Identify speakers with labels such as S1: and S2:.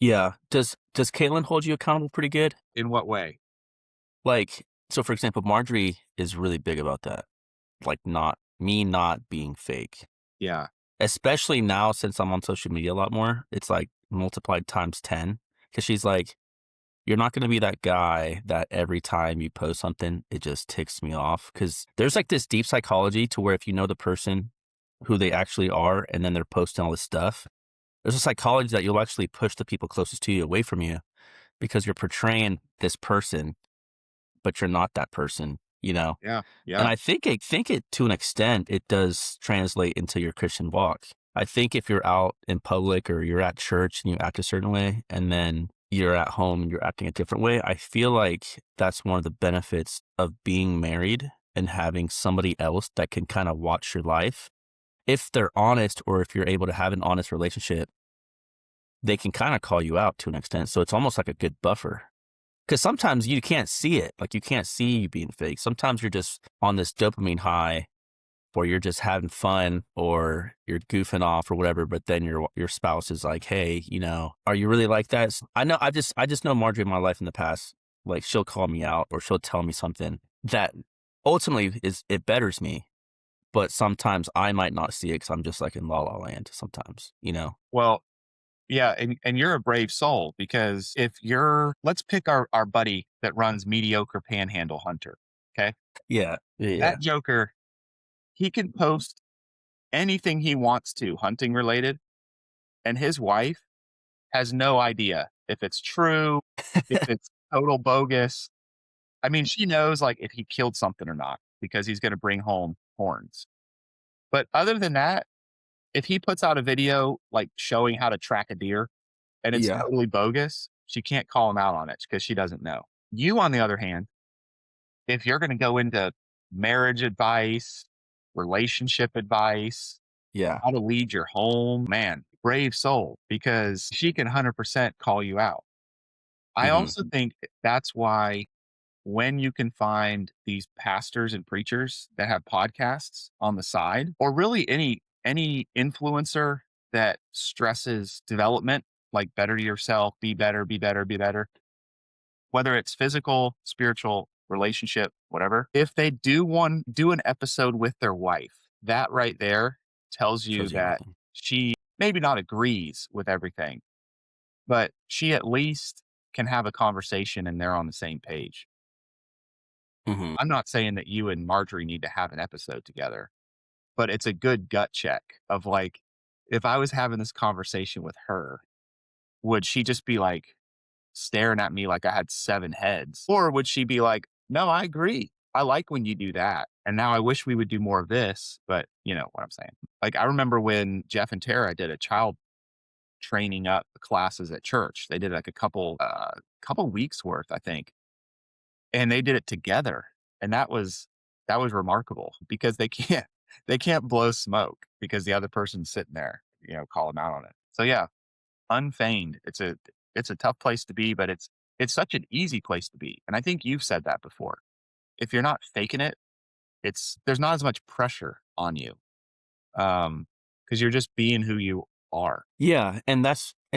S1: Yeah. Does Caitlin hold you accountable pretty good?
S2: In what way?
S1: Like, so for example, Marjorie is really big about that. Like not being fake.
S2: Yeah.
S1: Especially now since I'm on social media a lot more, it's like multiplied times 10. Cause she's like, you're not gonna be that guy that every time you post something, it just ticks me off. Cause there's like this deep psychology to where if you know the person who they actually are and then they're posting all this stuff, there's a psychology that you'll actually push the people closest to you away from you because you're portraying this person, but you're not that person, you know?
S2: Yeah.
S1: And
S2: Yeah.
S1: I think it to an extent, it does translate into your Christian walk. I think if you're out in public or you're at church and you act a certain way, and then you're at home and you're acting a different way, I feel like that's one of the benefits of being married and having somebody else that can kind of watch your life. If they're honest or if you're able to have an honest relationship, they can kind of call you out to an extent. So it's almost like a good buffer. Because sometimes you can't see it. Like you can't see you being fake. Sometimes you're just on this dopamine high where you're just having fun or you're goofing off or whatever. But then your spouse is like, hey, are you really like that? I know. I just know Marjorie in my life in the past. Like she'll call me out or she'll tell me something that ultimately it betters me. But sometimes I might not see it because I'm just like in la la land. Sometimes.
S2: Well, yeah, and you're a brave soul because if you're let's pick our buddy that runs Mediocre Panhandle Hunter. Okay.
S1: Yeah, yeah,
S2: That joker, he can post anything he wants to, hunting related, and his wife has no idea if it's true, if it's total bogus. I mean, she knows like if he killed something or not because he's going to bring home horns. But other than that, if he puts out a video like showing how to track a deer and it's
S1: yeah.
S2: totally bogus, she can't call him out on it because she doesn't know. You, on the other hand, if you're going to go into marriage advice, relationship advice,
S1: Yeah.
S2: how to lead your home, man, brave soul, because she can 100% call you out. I
S1: Hmm.
S2: also think that's why when you can find these pastors and preachers that have podcasts on the side, or really any influencer that stresses development, like better yourself, be better, be better, be better, whether it's physical, spiritual, relationship, whatever. If they do an episode with their wife, that right there tells you
S1: Tells you
S2: that
S1: everything.
S2: she maybe not agrees with everything, but she at least can have a conversation and they're on the same page.
S1: Hmm.
S2: I'm not saying that you and Marjorie need to have an episode together, but it's a good gut check of like, if I was having this conversation with her, would she just be like staring at me like I had seven heads? Or would she be like, no, I agree. I like when you do that. And now I wish we would do more of this, but you know what I'm saying? Like, I remember when Jeff and Tara did a child training up classes at church. They did like a couple weeks worth, I think, and they did it together, and that was remarkable because they can't blow smoke because the other person's sitting there, call them out on it. So yeah, unfeigned. It's a tough place to be, but it's such an easy place to be. And I think you've said that before. If you're not faking it, there's not as much pressure on you. Because you're just being who you are.
S1: Yeah, and